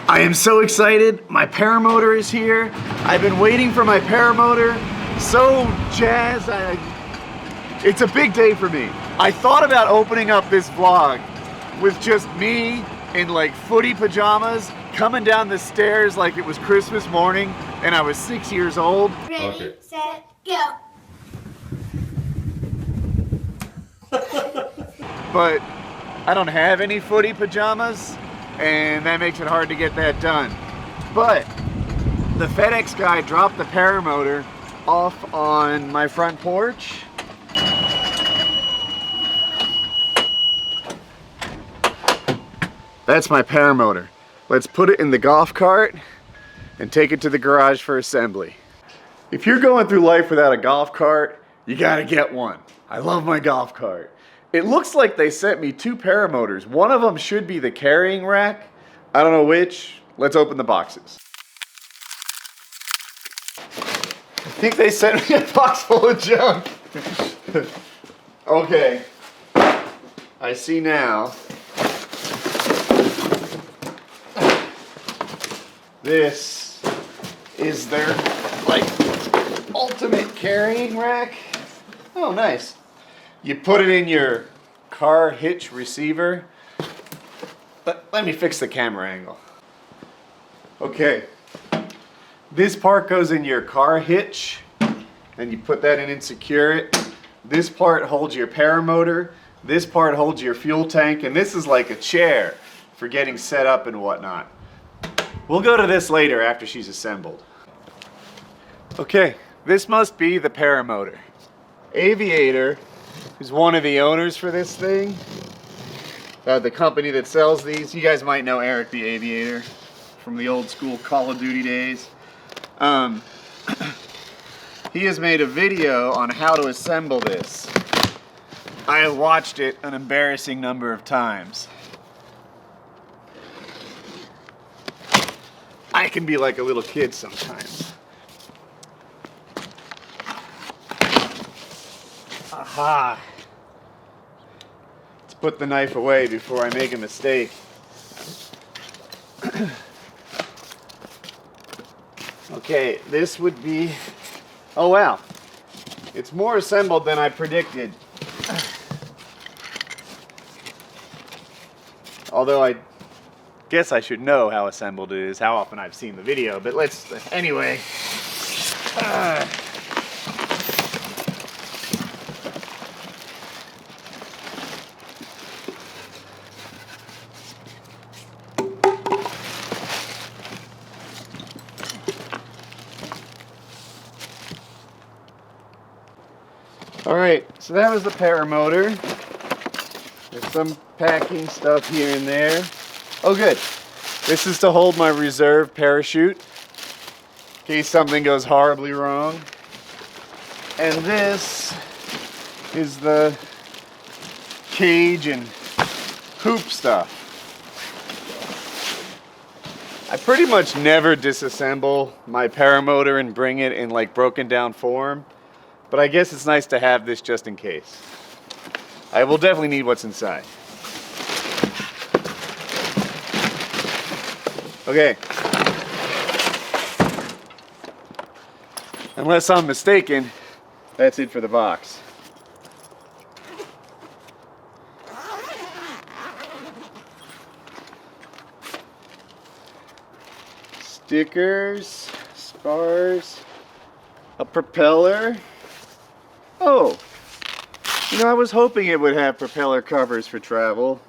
I am so excited. My paramotor is here. I've been waiting for my paramotor. So jazzed. It's a big day for me. I thought about opening up this vlog with just me in like footy pajamas coming down the stairs like it was Christmas morning and I was 6 years old. Ready, set, go. But I don't have any footy pajamas and that makes it hard to get that done. But the FedEx guy dropped the paramotor off on my front porch. That's my paramotor. Let's put it in the golf cart and take it to the garage for assembly. If you're going through life without a golf cart, you gotta get one. I love my golf cart. It looks like they sent me 2 paramotors. One of them should be the carrying rack. I don't know which. Let's open the boxes. I think they sent me a box full of junk. Okay. I see now. This is their like ultimate carrying rack. Oh, nice. You put it in your car hitch receiver. Let me fix the camera angle. Okay. This part goes in your car hitch and you put that in and secure it. This part holds your paramotor. This part holds your fuel tank, and this is like a chair for getting set up and whatnot. We'll go to this later after she's assembled. Okay, this must be the paramotor. Aviator, who's one of the owners for this thing, the company that sells these. You guys might know Eric the Aviator from the old school Call of Duty days. He has made a video on how to assemble this. I have watched it an embarrassing number of times. I can be like a little kid sometimes. Aha! Let's put the knife away before I make a mistake. Okay, this would be... Oh wow! It's more assembled than I predicted. Although I guess I should know how assembled it is, how often I've seen the video, but let's, anyway. All right, so that was the paramotor. There's some packing stuff here and there. Oh good, this is to hold my reserve parachute in case something goes horribly wrong. And this is the cage and hoop stuff. I pretty much never disassemble my paramotor and bring it in like broken down form, but I guess it's nice to have this just in case. I will definitely need what's inside. Okay. Unless I'm mistaken, that's it for the box. Stickers, spars, a propeller. Oh, you know, I was hoping it would have propeller covers for travel.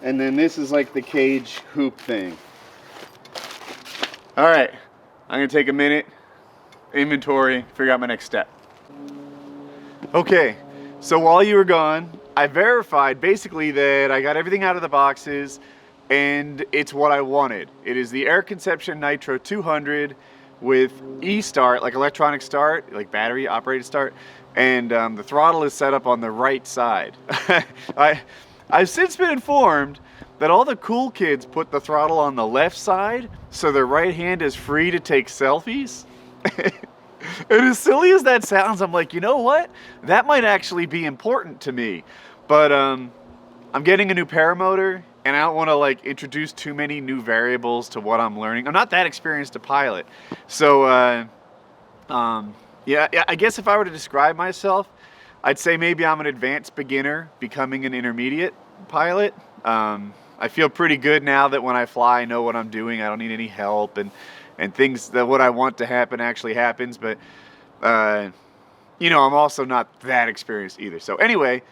And then this is like the cage hoop thing. All right, I'm gonna take a minute, inventory, figure out my next step. Okay, so while you were gone, I verified basically that I got everything out of the boxes and it's what I wanted. It is the Air Conception Nitro 200 with e-start, like electronic start, like battery operated start, and the throttle is set up on the right side. I've since been informed that all the cool kids put the throttle on the left side so their right hand is free to take selfies. And as silly as that sounds, I'm like, you know what? That might actually be important to me. But I'm getting a new paramotor and I don't want to like introduce too many new variables to what I'm learning. I'm not that experienced to pilot. So, yeah, I guess if I were to describe myself, I'd say maybe I'm an advanced beginner becoming an intermediate pilot. I feel pretty good now that when I fly, I know what I'm doing. I don't need any help, and things that what I want to happen actually happens. But, you know, I'm also not that experienced either. So anyway,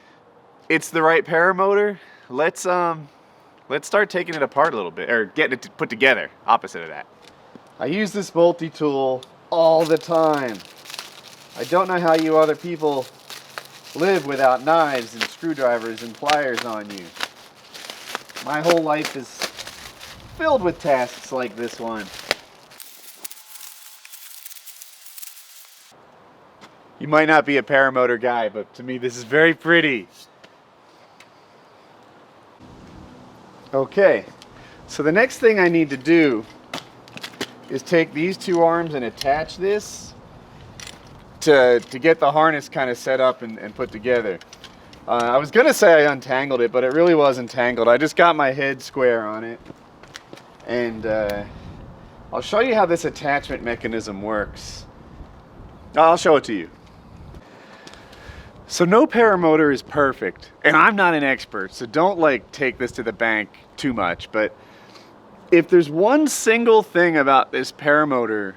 it's the right paramotor. Let's start taking it apart a little bit, or getting it put together. Opposite of that. I use this multi-tool all the time. I don't know how you other people live without knives and screwdrivers and pliers on you. My whole life is filled with tasks like this one. You might not be a paramotor guy, but to me this is very pretty. Okay, so the next thing I need to do is take these two arms and attach this to get the harness kind of set up and put together. I was gonna say I untangled it, but it really wasn't tangled. I just got my head square on it, and I'll show you how this attachment mechanism works. I'll show it to you. So no paramotor is perfect, and I'm not an expert, so don't like take this to the bank too much, but if there's one single thing about this paramotor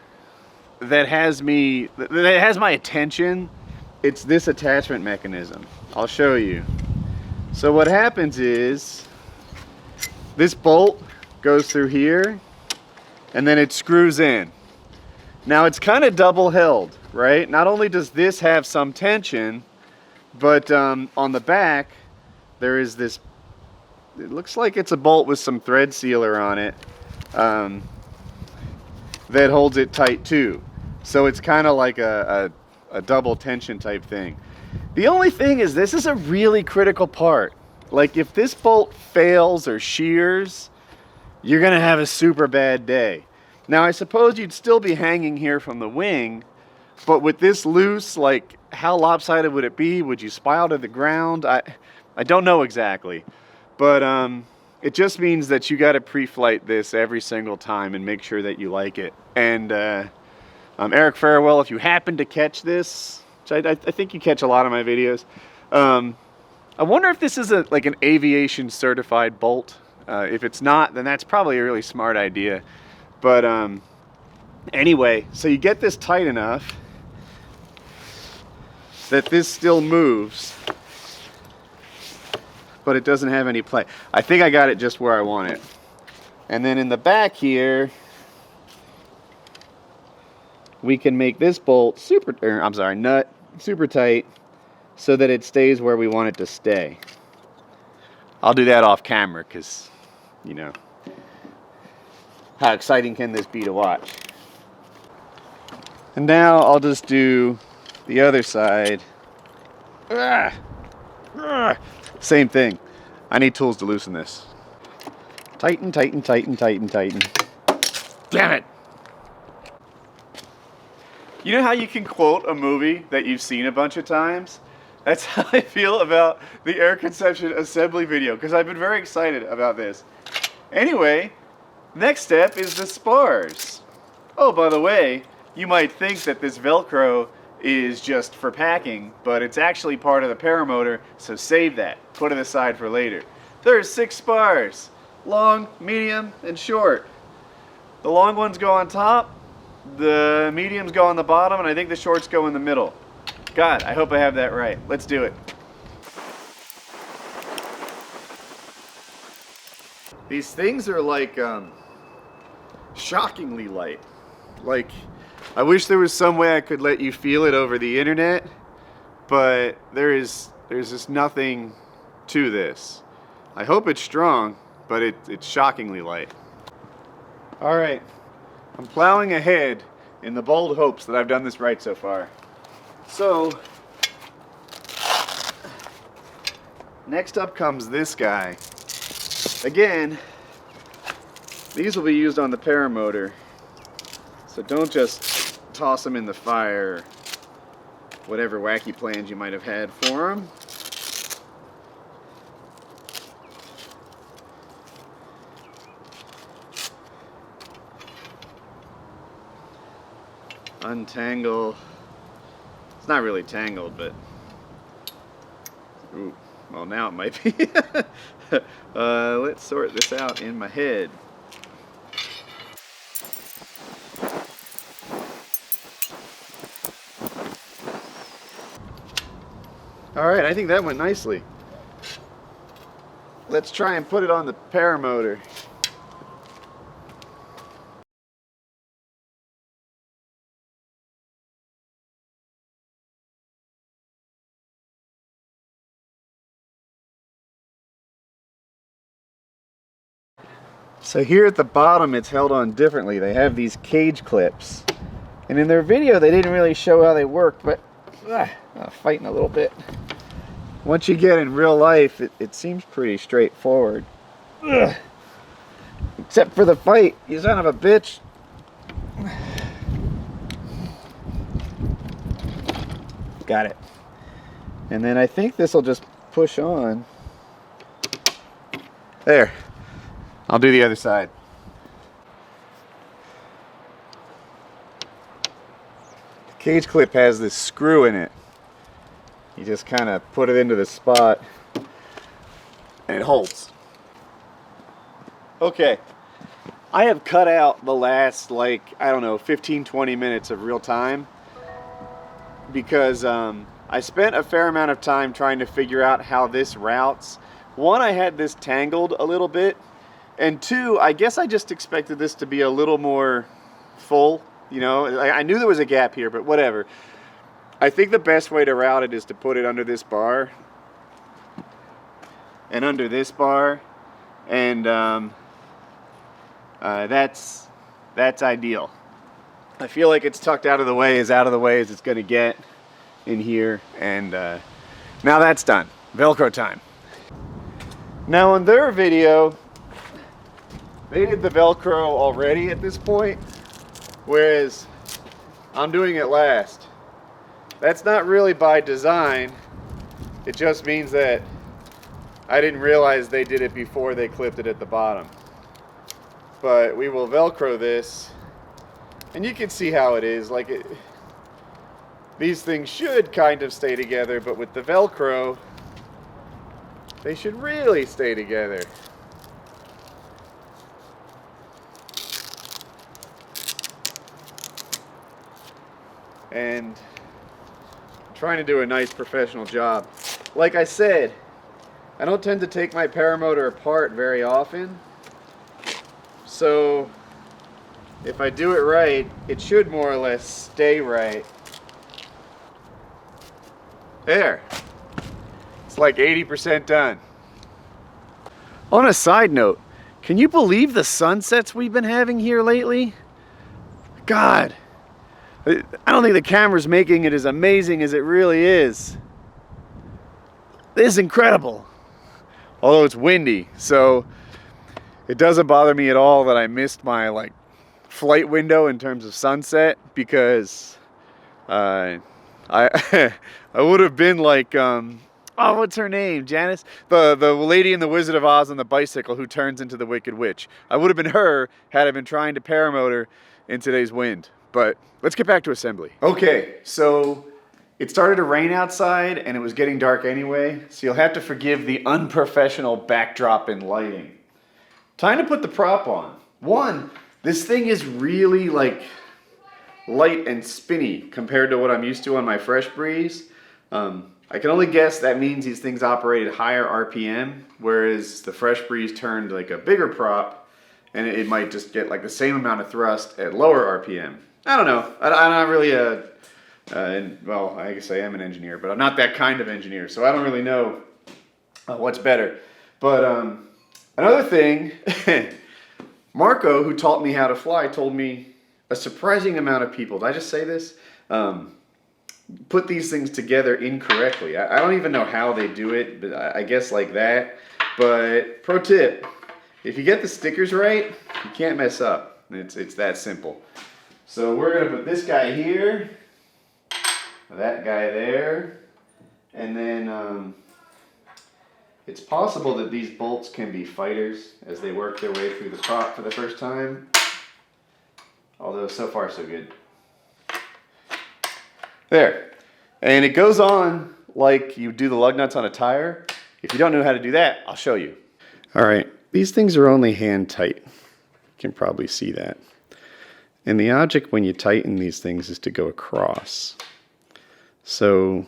that has my attention, it's this attachment mechanism. I'll show you. So what happens is this bolt goes through here and then it screws in. Now it's kind of double held, right? Not only does this have some tension, but on the back there is this, it looks like it's a bolt with some thread sealer on it that holds it tight too. So it's kind of like a double tension type thing. The only thing is this is a really critical part. Like if this bolt fails or shears, you're gonna have a super bad day. Now I suppose you'd still be hanging here from the wing, but with this loose, like how lopsided would it be? Would you spiral to the ground? I don't know exactly, but it just means that you got to pre-flight this every single time and make sure that you like it. And Eric Farewell, if you happen to catch this, which I think you catch a lot of my videos, I wonder if this is like an aviation certified bolt. If it's not, then that's probably a really smart idea. But anyway, so you get this tight enough that this still moves, but it doesn't have any play. I think I got it just where I want it. And then in the back here, we can make this bolt nut super tight so that it stays where we want it to stay. I'll do that off camera because, you know, how exciting can this be to watch? And now I'll just do the other side. Same thing. I need tools to loosen this. Tighten, tighten, tighten, tighten, tighten. Damn it! You know how you can quote a movie that you've seen a bunch of times? That's how I feel about the air conception assembly video, because I've been very excited about this. Anyway, next step is the spars. Oh, by the way, you might think that this Velcro is just for packing, but it's actually part of the paramotor, so save that. Put it aside for later. There's 6 spars. Long, medium, and short. The long ones go on top, the mediums go on the bottom, and I think the shorts go in the middle. God, I hope I have that right. Let's do it. These things are like shockingly light. Like, I wish there was some way I could let you feel it over the internet, but there's just nothing to this. I hope it's strong, but it's shockingly light. All right, I'm plowing ahead in the bold hopes that I've done this right so far. So, next up comes this guy. Again, these will be used on the paramotor, so don't just toss them in the fire, whatever wacky plans you might have had for them. untangle. It's not really tangled, but ooh, well, now it might be. Let's sort this out in my head. All right, I think that went nicely. Let's try and put it on the paramotor. So here at the bottom it's held on differently. They have these cage clips. And in their video they didn't really show how they work, but fighting a little bit. Once you get in real life, it seems pretty straightforward. Ugh. Except for the fight, you son of a bitch. Got it. And then I think this will just push on. There. I'll do the other side. The cage clip has this screw in it. You just kind of put it into the spot and it holds. Okay. I have cut out the last, like, I don't know, 15-20 minutes of real time because I spent a fair amount of time trying to figure out how this routes. One, I had this tangled a little bit. And two, I guess I just expected this to be a little more full, you know. I knew there was a gap here, but whatever. I think the best way to route it is to put it under this bar and under this bar, and that's ideal. I feel like it's tucked out of the way, as out of the way as it's going to get in here, and now that's done. Velcro time. Now in their video, they did the Velcro already at this point, whereas I'm doing it last. That's not really by design. It just means that I didn't realize they did it before they clipped it at the bottom. But we will Velcro this, and you can see how it is. Like these things should kind of stay together, but with the Velcro, they should really stay together. And I'm trying to do a nice professional job. Like I said, I don't tend to take my paramotor apart very often. So if I do it right, it should more or less stay right. There. It's like 80% done. On a side note, can you believe the sunsets we've been having here lately? God. I don't think the camera's making it as amazing as it really is. This is incredible. Although it's windy, so it doesn't bother me at all that I missed my flight window in terms of sunset, because I would have been like oh, what's her name? Janice? The lady in The Wizard of Oz on the bicycle who turns into the Wicked Witch. I would have been her had I been trying to paramotor in today's wind. But let's get back to assembly. Okay, so it started to rain outside and it was getting dark anyway, so you'll have to forgive the unprofessional backdrop and lighting. Time to put the prop on. One, this thing is really light and spinny compared to what I'm used to on my Fresh Breeze. I can only guess that means these things operate at higher RPM, whereas the Fresh Breeze turned like a bigger prop and it might just get like the same amount of thrust at lower RPM. I don't know. I'm not really well, I guess I am an engineer, but I'm not that kind of engineer, so I don't really know what's better. But another thing, Marco, who taught me how to fly, told me a surprising amount of people, did I just say this? Put these things together incorrectly. I don't even know how they do it, but I guess like that. But pro tip, if you get the stickers right, you can't mess up. It's that simple. So we're going to put this guy here, that guy there, and then it's possible that these bolts can be fighters as they work their way through the prop for the first time. Although so far so good. There. And it goes on like you do the lug nuts on a tire. If you don't know how to do that, I'll show you. All right, these things are only hand tight. You can probably see that. And the object when you tighten these things is to go across. So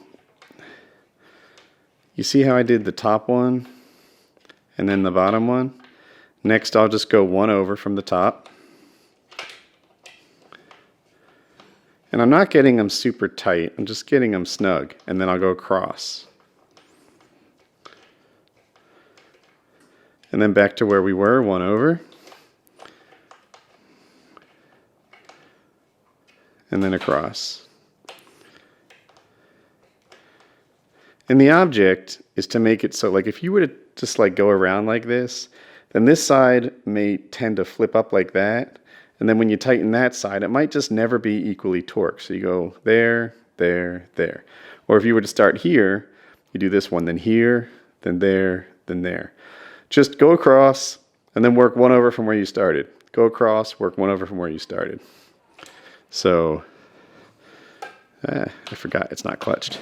you see how I did the top one and then the bottom one? Next, I'll just go one over from the top. And I'm not getting them super tight, I'm just getting them snug, and then I'll go across. And then back to where we were, one over. And then across. And the object is to make it so, like if you were to just like go around like this, then this side may tend to flip up like that. And then when you tighten that side, it might just never be equally torqued. So you go there, there, there. Or if you were to start here, you do this one, then here, then there, then there. Just go across and then work one over from where you started. Go across, work one over from where you started. So, I forgot it's not clutched.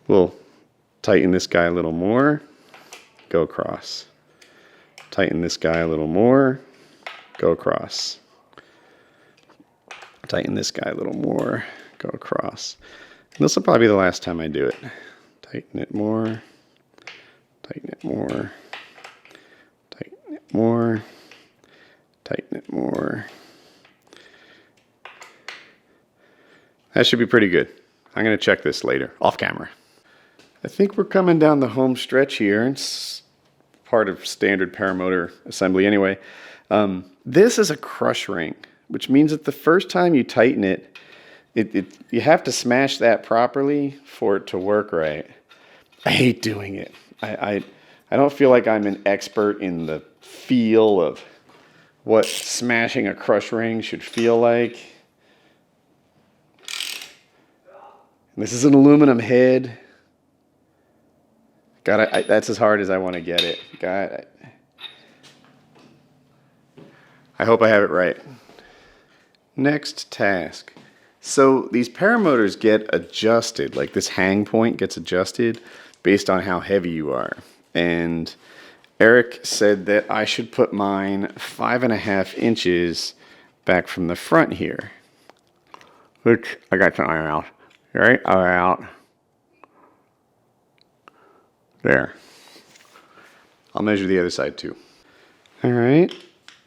We'll tighten this guy a little more, go across. Tighten this guy a little more, go across. Tighten this guy a little more, go across. And this will probably be the last time I do it. Tighten it more, tighten it more, tighten it more, tighten it more. That should be pretty good. I'm going to check this later, off camera. I think we're coming down the home stretch here. It's part of standard paramotor assembly anyway. This is a crush ring, which means that the first time you tighten it, you have to smash that properly for it to work right. I hate doing it. I don't feel like I'm an expert in the feel of what smashing a crush ring should feel like. This is an aluminum head. God, that's as hard as I want to get it. God, I hope I have it right. Next task. So these paramotors get adjusted, like this hang point gets adjusted based on how heavy you are. And Eric said that I should put mine 5.5 inches back from the front here. Which I got to iron out. Right out. There. I'll measure the other side too. All right.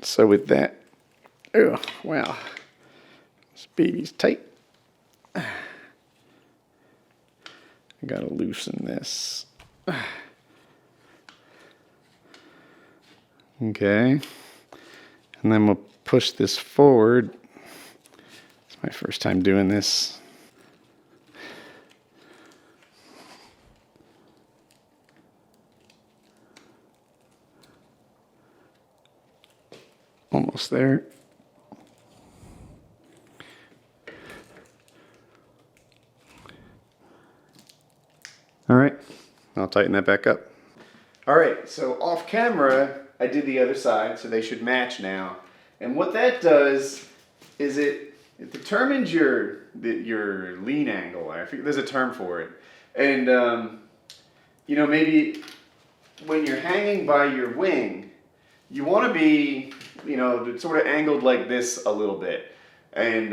So with that, oh wow, this baby's tight. I gotta loosen this. Okay. And then we'll push this forward. It's my first time doing this. Almost there. All right, I'll tighten that back up. All right, so off camera, I did the other side, so they should match now. And what that does is it determines your lean angle. I think there's a term for it. And you know, maybe when you're hanging by your wing, you want to be, you know, sort of angled like this a little bit. And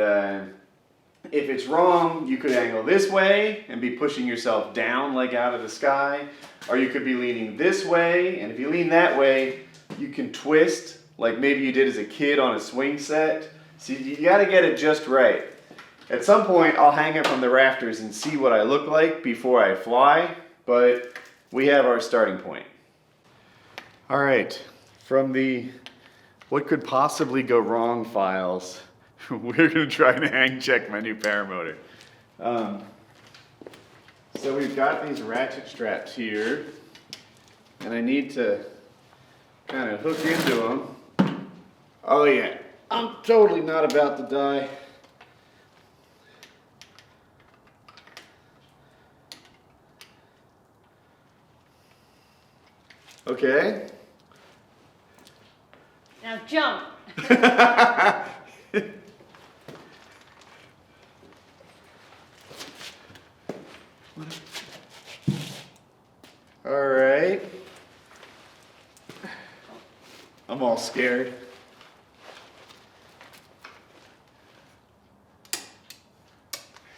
if it's wrong, you could angle this way and be pushing yourself down like out of the sky. Or you could be leaning this way. And if you lean that way, you can twist like maybe you did as a kid on a swing set. So you got to get it just right. At some point, I'll hang it from the rafters and see what I look like before I fly. But we have our starting point. All right. From the what could possibly go wrong files, we're going to try and hang check my new paramotor. So we've got these ratchet straps here, and I need to kind of hook into them. Oh yeah, I'm totally not about to die. Okay. Now jump. scared.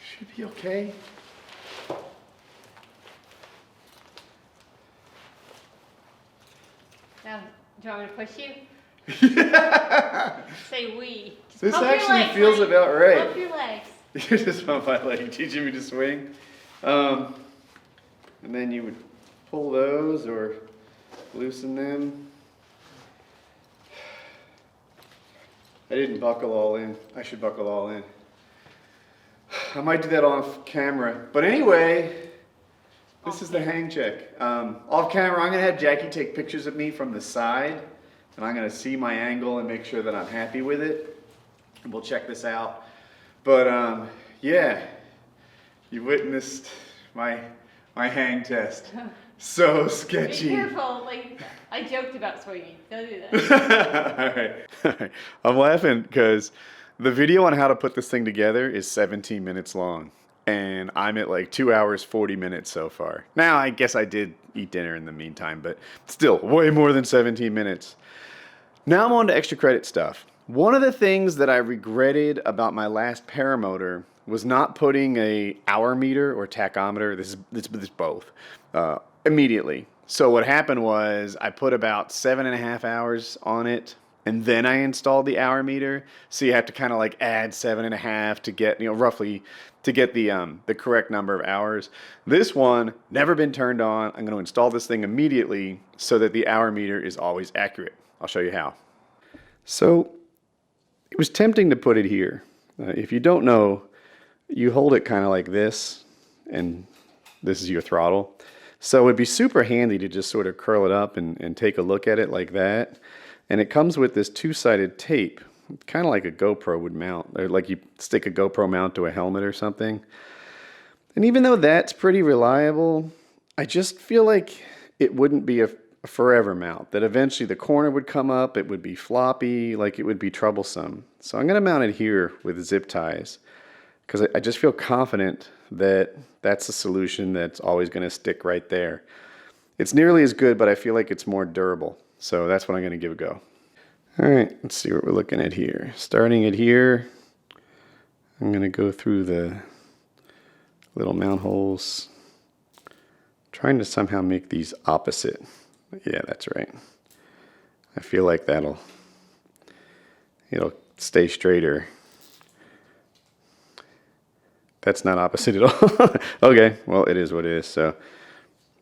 Should be okay. Now, do you want me to push you? Say we. Just This pump your actually legs, feels honey. about right. Pump your legs. You just pump my leg, teaching me to swing. And then you would pull those or loosen them. I didn't buckle all in. I should buckle all in. I might do that off camera. But anyway, this is the hang check. Off camera, I'm gonna have Jackie take pictures of me from the side, and I'm gonna see my angle and make sure that I'm happy with it. And we'll check this out. But yeah, you witnessed my hang test. So sketchy. Be careful. Like, I joked about swinging. Don't do that. All right. I'm laughing because the video on how to put this thing together is 17 minutes long. And I'm at like 2 hours, 40 minutes so far. Now, I guess I did eat dinner in the meantime, but still, way more than 17 minutes. Now I'm on to extra credit stuff. One of the things that I regretted about my last Paramotor was not putting a hour meter or tachometer, this is both, immediately. So what happened was I put about 7.5 hours on it, and then I installed the hour meter. So you have to kind of like add 7.5 to get, roughly to get the correct number of hours. This one, never been turned on. I'm going to install this thing immediately so that the hour meter is always accurate. I'll show you how. So it was tempting to put it here. If you don't know, you hold it kind of like this, and this is your throttle. So it'd be super handy to just sort of curl it up and take a look at it like that. And it comes with this two-sided tape, kind of like a GoPro would mount, or like you stick a GoPro mount to a helmet or something. And even though that's pretty reliable, I just feel like it wouldn't be a forever mount, that eventually the corner would come up, it would be floppy, like it would be troublesome. So I'm going to mount it here with zip ties, because I just feel confident that that's a solution that's always going to stick right there. It's nearly as good, but I feel like it's more durable. So that's what I'm going to give a go. All right, let's see what we're looking at here. Starting it here, I'm going to go through the little mount holes, trying to somehow make these opposite. Yeah, that's right. I feel like it'll stay straighter. That's not opposite at all. Okay, well, it is what it is. So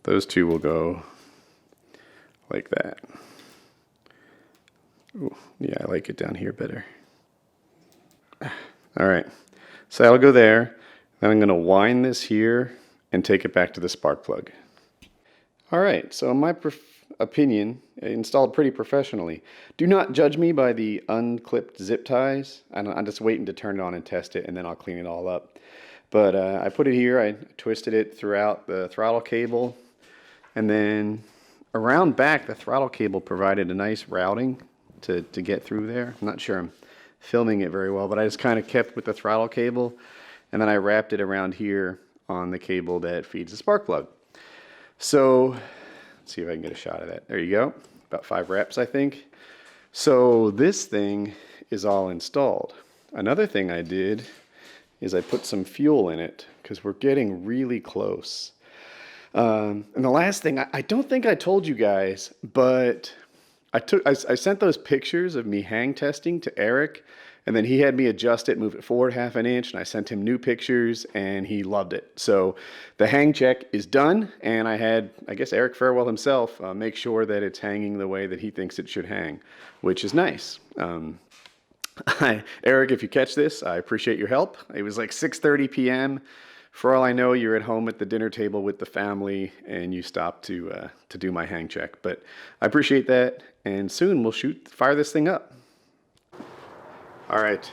those two will go like that. Ooh, yeah, I like it down here better. All right, so that'll go there. Then I'm going to wind this here and take it back to the spark plug. All right, so in my opinion, installed pretty professionally. Do not judge me by the unclipped zip ties. I'm just waiting to turn it on and test it, and then I'll clean it all up. But I put it here, I twisted it throughout the throttle cable, and then around back, the throttle cable provided a nice routing to get through there. I'm not sure I'm filming it very well, but I just kind of kept with the throttle cable, and then I wrapped it around here on the cable that feeds the spark plug. So let's see if I can get a shot of that. There you go, about 5 reps, I think. So this thing is all installed. Another thing I did is I put some fuel in it because we're getting really close. And the last thing, I don't think I told you guys, but I sent those pictures of me hang testing to Eric, and then he had me adjust it, move it forward 1/2 inch, and I sent him new pictures, and he loved it. So the hang check is done, and I had, I guess, Eric Farewell himself make sure that it's hanging the way that he thinks it should hang, which is nice. Eric, if you catch this, I appreciate your help. It was like 6:30 p.m. For all I know, you're at home at the dinner table with the family, and you stopped to do my hang check. But I appreciate that, and soon we'll fire this thing up. All right.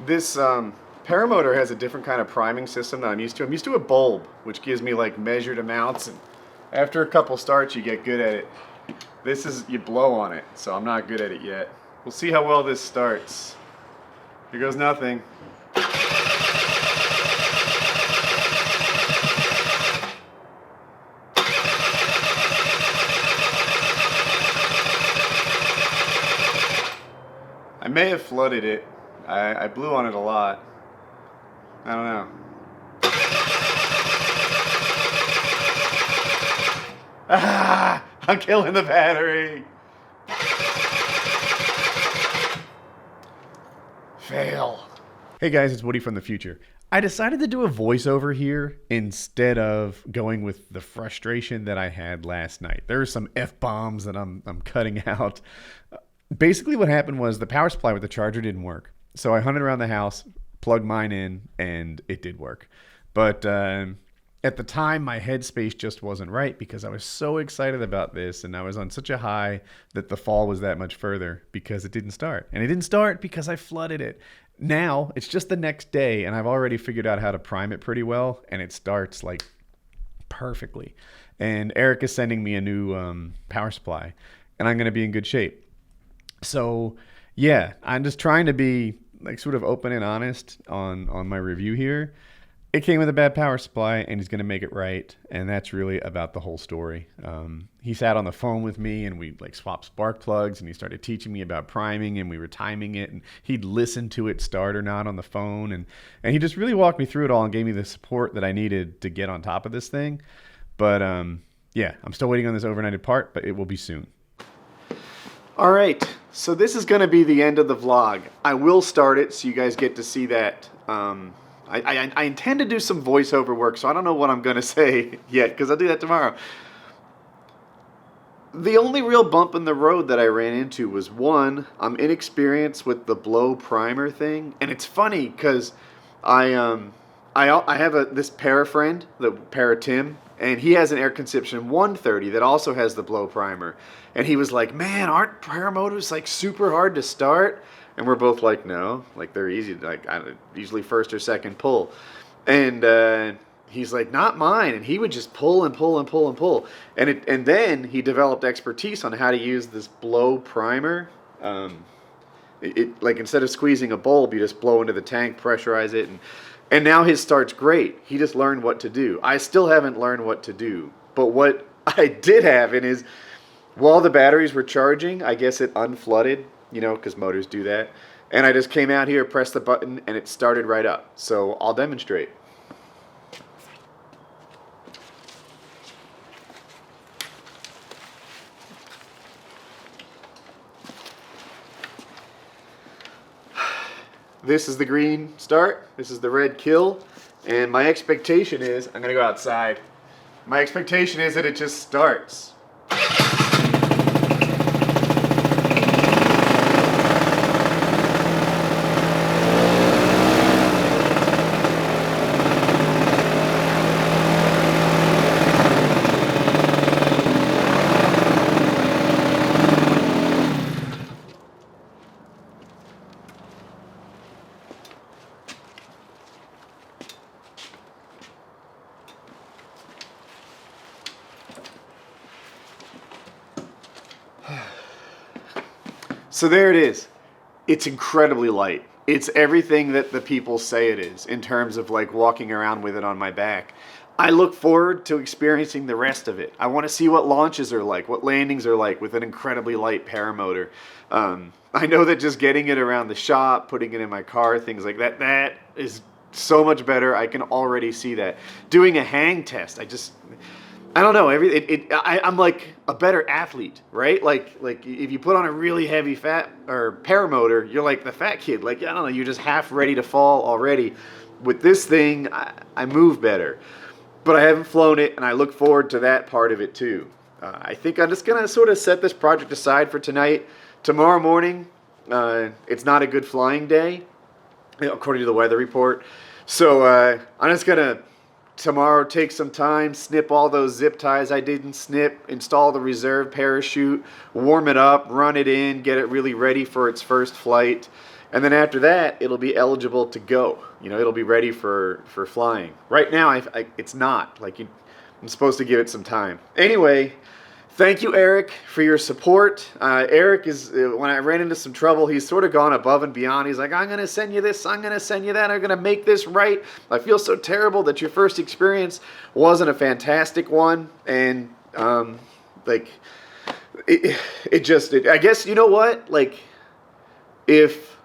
This Paramotor has a different kind of priming system that I'm used to. I'm used to a bulb, which gives me like measured amounts, and after a couple starts, you get good at it. This is, you blow on it, so I'm not good at it yet. We'll see how well this starts. Here goes nothing. I may have flooded it. I blew on it a lot. I don't know. Ah! I'm killing the battery! Fail. Hey guys, it's Woody from the future. I decided to do a voiceover here instead of going with the frustration that I had last night. There are some F-bombs that I'm cutting out. Basically what happened was the power supply with the charger didn't work. So I hunted around the house, plugged mine in, and it did work. But at the time, my headspace just wasn't right because I was so excited about this and I was on such a high that the fall was that much further because it didn't start. And it didn't start because I flooded it. Now, it's just the next day and I've already figured out how to prime it pretty well and it starts like perfectly. And Eric is sending me a new power supply and I'm going to be in good shape. So, yeah, I'm just trying to be like sort of open and honest on my review here. It came with a bad power supply and he's going to make it right. And that's really about the whole story. He sat on the phone with me and we like swapped spark plugs and he started teaching me about priming and we were timing it and he'd listen to it start or not on the phone. And he just really walked me through it all and gave me the support that I needed to get on top of this thing. But yeah, I'm still waiting on this overnighted part, but it will be soon. All right, so this is going to be the end of the vlog. I will start it so you guys get to see that. I intend to do some voiceover work, so I don't know what I'm going to say yet, because I'll do that tomorrow. The only real bump in the road that I ran into was one, I'm inexperienced with the blow primer thing, and it's funny because I have this para friend, the para Tim, and he has an Air Conception 130 that also has the blow primer, and he was like, "Man, aren't Paramotors like super hard to start?" And we're both like, "No, like they're easy, like usually first or second pull." And he's like, "Not mine." And he would just pull and pull and pull and pull. And then he developed expertise on how to use this blow primer. Like instead of squeezing a bulb, you just blow into the tank, pressurize it, and now his start's great. He just learned what to do. I still haven't learned what to do. But what I did have in is, while the batteries were charging, I guess it unflooded, you know, because motors do that. And I just came out here, pressed the button, and it started right up. So I'll demonstrate. This is the green start, this is the red kill, and my expectation is, I'm going to go outside, my expectation is that it just starts. So there it is. It's incredibly light. It's everything that the people say it is in terms of like walking around with it on my back. I look forward to experiencing the rest of it. I want to see what launches are like, what landings are like with an incredibly light paramotor. I know that just getting it around the shop, putting it in my car, things like that, that is so much better. I can already see that. Doing a hang test, I don't know. I'm like a better athlete, right? Like if you put on a really heavy fat or paramotor, you're like the fat kid. Like, I don't know, you're just half ready to fall already. With this thing, I move better. But I haven't flown it, and I look forward to that part of it too. I think I'm just gonna sort of set this project aside for tonight. Tomorrow morning, it's not a good flying day, according to the weather report. So I'm just gonna tomorrow take some time, snip all those zip ties I didn't snip, install the reserve parachute, warm it up, run it in, get it really ready for its first flight. And then after that, it'll be eligible to go. You know, it'll be ready for flying. Right now, it's not. Like, I'm supposed to give it some time. Anyway, thank you, Eric, for your support. Eric is, when I ran into some trouble, he's sort of gone above and beyond. He's like, I'm going to send you this, I'm going to send you that, I'm going to make this right. I feel so terrible that your first experience wasn't a fantastic one. And, like, I guess, you know what? Like, if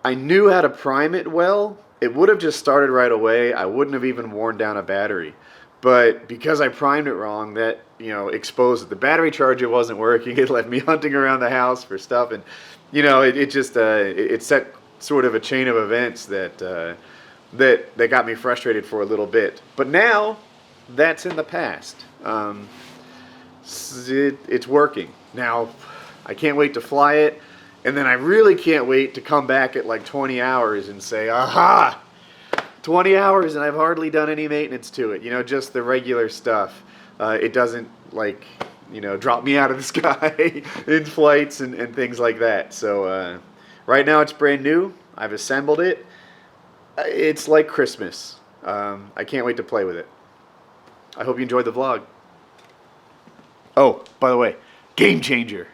I knew how to prime it well, it would have just started right away. I wouldn't have even worn down a battery. But because I primed it wrong, that, exposed it. The battery charger wasn't working. It left me hunting around the house for stuff, and it set sort of a chain of events that got me frustrated for a little bit. But now that's in the past. It's working. Now I can't wait to fly it, and then I really can't wait to come back at like 20 hours and say, aha! 20 hours and I've hardly done any maintenance to it. Just the regular stuff. It doesn't drop me out of the sky in flights and things like that. So right now it's brand new. I've assembled it. It's like Christmas. I can't wait to play with it. I hope you enjoyed the vlog. Oh, by the way, game changer.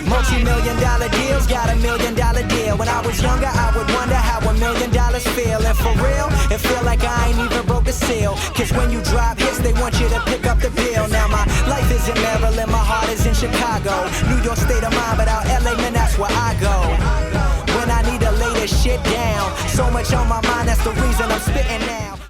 Multi-million-dollar deals, got $1 million deal. When I was younger, I would wonder how $1 million feel. And for real, it feel like I ain't even broke a seal. Cause when you drop hits, they want you to pick up the bill. Now my life is in Maryland, my heart is in Chicago. New York state of mind, but out LA, man, that's where I go. When I need to lay this shit down, so much on my mind, that's the reason I'm spitting now.